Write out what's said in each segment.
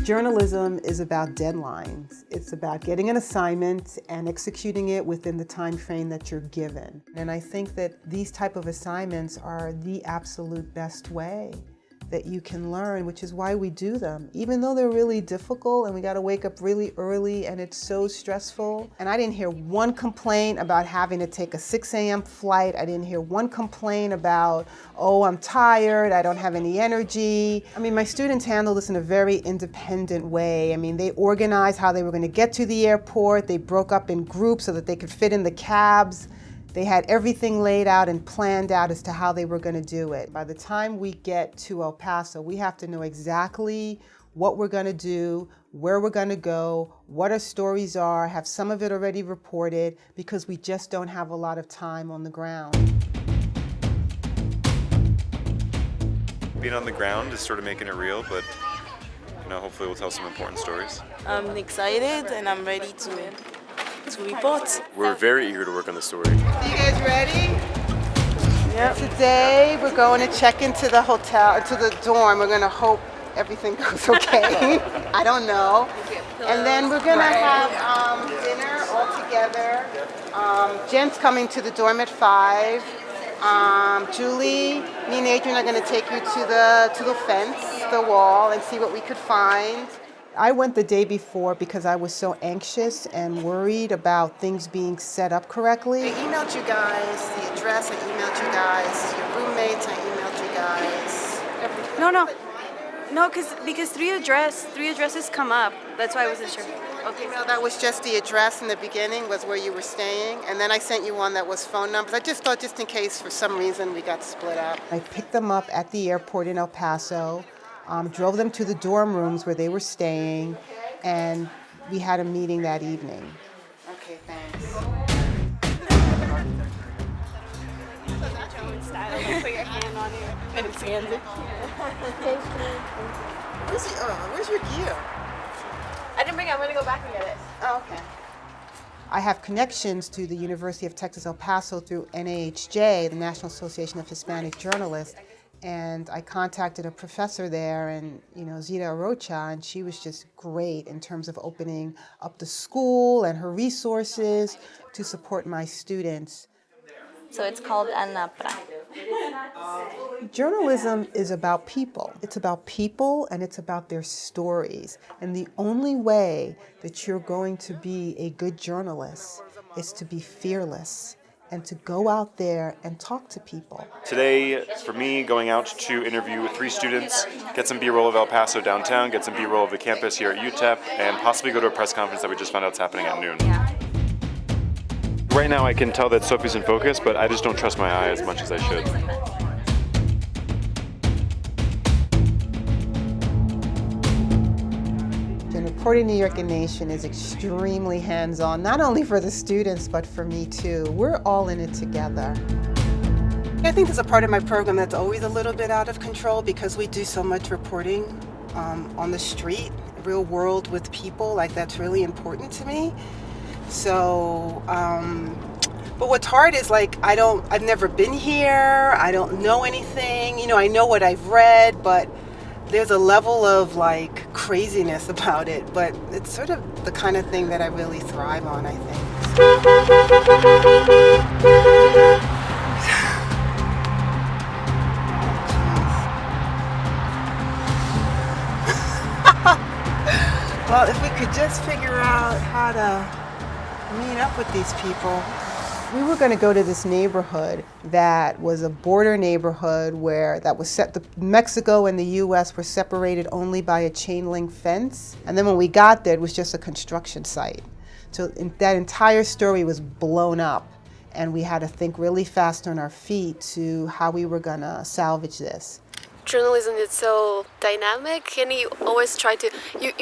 Journalism is about deadlines. It's about getting an assignment and executing it within the time frame that you're given. And I think that these type of assignments are the absolute best way that you can learn, which is why we do them. Even though they're really difficult and we got to wake up really early and it's so stressful. And I didn't hear one complaint about having to take a 6 a.m. flight. I didn't hear one complaint about, oh, I'm tired, I don't have any energy. I mean, my students handle this in a very independent way. I mean, they organized how they were going to get to the airport. They broke up in groups so that they could fit in the cabs. They had everything laid out and planned out as to how they were going to do it. By the time we get to El Paso, we have to know exactly what we're going to do, where we're going to go, what our stories are, have some of it already reported, because we just don't have a lot of time on the ground. Being on the ground is sort of making it real, but hopefully we'll tell some important stories. I'm excited and I'm ready to report. We're very eager to work on the story. So you guys ready? Yep. Today we're going to check into the hotel, to the dorm. We're going to hope everything goes okay. I don't know. And then we're going to have dinner all together. Jen's coming to the dorm at 5. Julie, me and Adrian are going to take you to the fence, the wall, and see what we could find. I went the day before because I was so anxious and worried about things being set up correctly. I emailed you guys the address, I emailed you guys your roommates, I emailed you guys everything. No, because three addresses come up. That's why I wasn't sure. Okay, no, that was just the address in the beginning, was where you were staying, and then I sent you one that was phone numbers. I just thought just in case for some reason we got split up. I picked them up at the airport in El Paso. Drove them to the dorm rooms where they were staying, and we had a meeting that evening. Okay, thanks. Put your hand on it and it scans it. Where's your gear? I didn't bring it. I'm going to go back and get it. Oh, okay. I have connections to the University of Texas El Paso through NAHJ, the National Association of Hispanic Journalists. And I contacted a professor there, and Zita Arocha, and she was just great in terms of opening up the school and her resources to support my students. So it's called ANAPRA. Journalism is about people. It's about people and it's about their stories. And the only way that you're going to be a good journalist is to be fearless and to go out there and talk to people. Today, for me, going out to interview 3 students, get some B-roll of El Paso downtown, get some B-roll of the campus here at UTEP, and possibly go to a press conference that we just found out is happening at noon. Right now I can tell that Sophie's in focus, but I just don't trust my eye as much as I should. Reporting New York and Nation is extremely hands-on, not only for the students, but for me too. We're all in it together. I think there's a part of my program that's always a little bit out of control because we do so much reporting on the street, real world with people. Like, that's really important to me. So, but what's hard is I've never been here. I don't know anything. I know what I've read, but there's a level of craziness about it, but it's sort of the kind of thing that I really thrive on, I think. Well, if we could just figure out how to meet up with these people. We were going to go to this neighborhood that was a border neighborhood Mexico and the U.S. were separated only by a chain link fence. And then when we got there, it was just a construction site. So that entire story was blown up, and we had to think really fast on our feet to how we were going to salvage this. Journalism is so dynamic, and you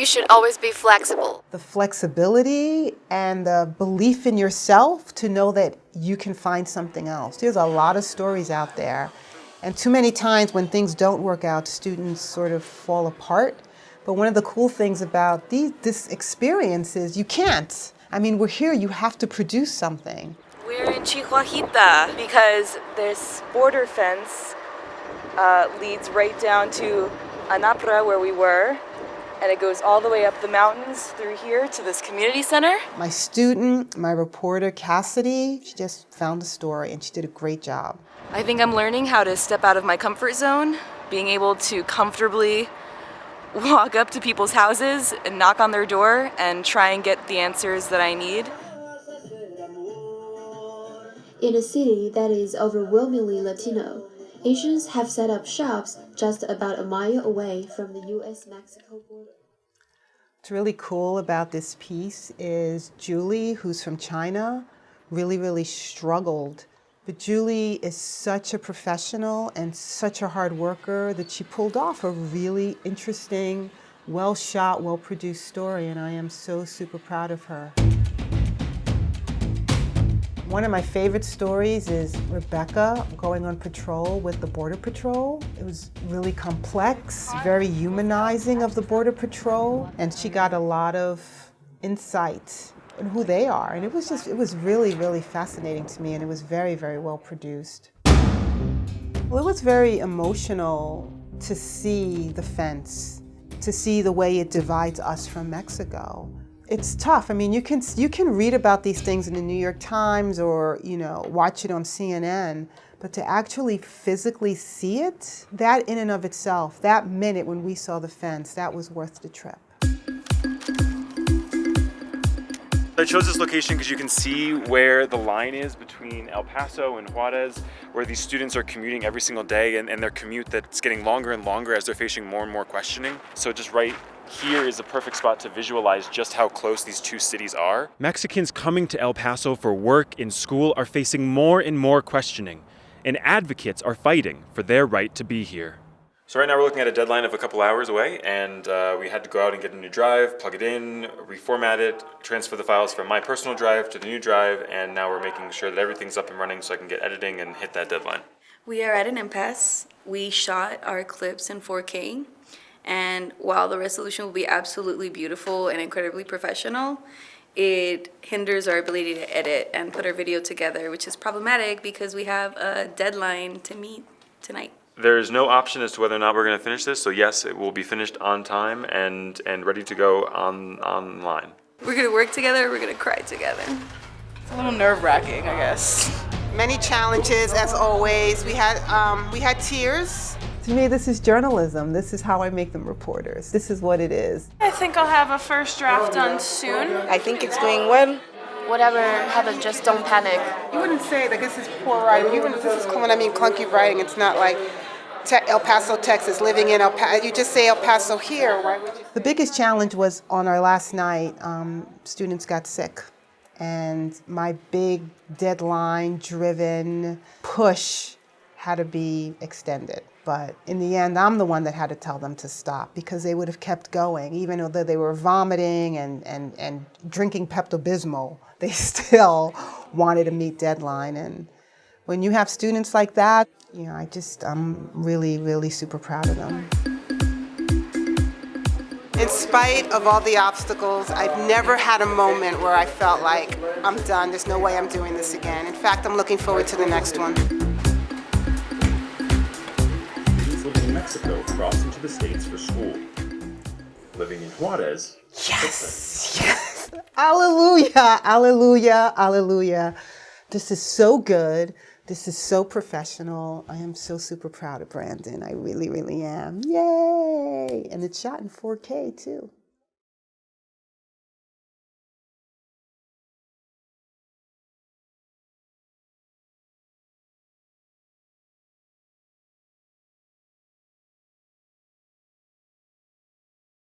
should always be flexible. The flexibility and the belief in yourself to know that you can find something else. There's a lot of stories out there, and too many times when things don't work out, students sort of fall apart. But one of the cool things about this experience is you can't. I mean, we're here, you have to produce something. We're in Chihuahita because this border fence leads right down to ANAPRA, where we were, and it goes all the way up the mountains through here to this community center. My student, my reporter, Cassidy, she just found the story and she did a great job. I think I'm learning how to step out of my comfort zone, being able to comfortably walk up to people's houses and knock on their door and try and get the answers that I need. In a city that is overwhelmingly Latino, Asians have set up shops just about a mile away from the U.S.-Mexico border. What's really cool about this piece is Julie, who's from China, really struggled. But Julie is such a professional and such a hard worker that she pulled off a really interesting, well-shot, well-produced story, and I am so super proud of her. One of my favorite stories is Rebecca going on patrol with the Border Patrol. It was really complex, very humanizing of the Border Patrol, and she got a lot of insight on who they are. And it was really fascinating to me, and it was very well produced. Well, it was very emotional to see the fence, to see the way it divides us from Mexico. It's tough. I mean, you can read about these things in the New York Times or, watch it on CNN, but to actually physically see it, that in and of itself, that minute when we saw the fence, that was worth the trip. I chose this location because you can see where the line is between El Paso and Juarez, where these students are commuting every single day, and their commute that's getting longer and longer as they're facing more and more questioning. So just right here is a perfect spot to visualize just how close these two cities are. Mexicans coming to El Paso for work and school are facing more and more questioning, and advocates are fighting for their right to be here. So right now we're looking at a deadline of a couple hours away, and we had to go out and get a new drive, plug it in, reformat it, transfer the files from my personal drive to the new drive, and now we're making sure that everything's up and running so I can get editing and hit that deadline. We are at an impasse. We shot our clips in 4K, and while the resolution will be absolutely beautiful and incredibly professional, it hinders our ability to edit and put our video together, which is problematic because we have a deadline to meet tonight. There's no option as to whether or not we're going to finish this, so yes, it will be finished on time and ready to go online. We're going to work together, we're going to cry together. It's a little nerve-wracking, I guess. Many challenges, as always. We had tears. To me, this is journalism. This is how I make them reporters. This is what it is. I think I'll have a first draft done soon. I think it's going well. Whatever happens, just don't panic. You wouldn't say like this is poor writing. This is when I mean clunky writing. It's not like El Paso, Texas, living in El Paso. You just say El Paso here. Why would you? The biggest challenge was on our last night. Students got sick, and my big deadline-driven push had to be extended. But in the end, I'm the one that had to tell them to stop because they would have kept going. Even though they were vomiting and drinking Pepto-Bismol, they still wanted to meet deadline. And when you have students like that, I'm really super proud of them. In spite of all the obstacles, I've never had a moment where I felt like I'm done. There's no way I'm doing this again. In fact, I'm looking forward to the next one. Living in Mexico crossed into the States for school. Living in Juarez. Yes. Hallelujah. This is so good. This is so professional. I am so super proud of Brandon. I really am. Yay! And it's shot in 4K too.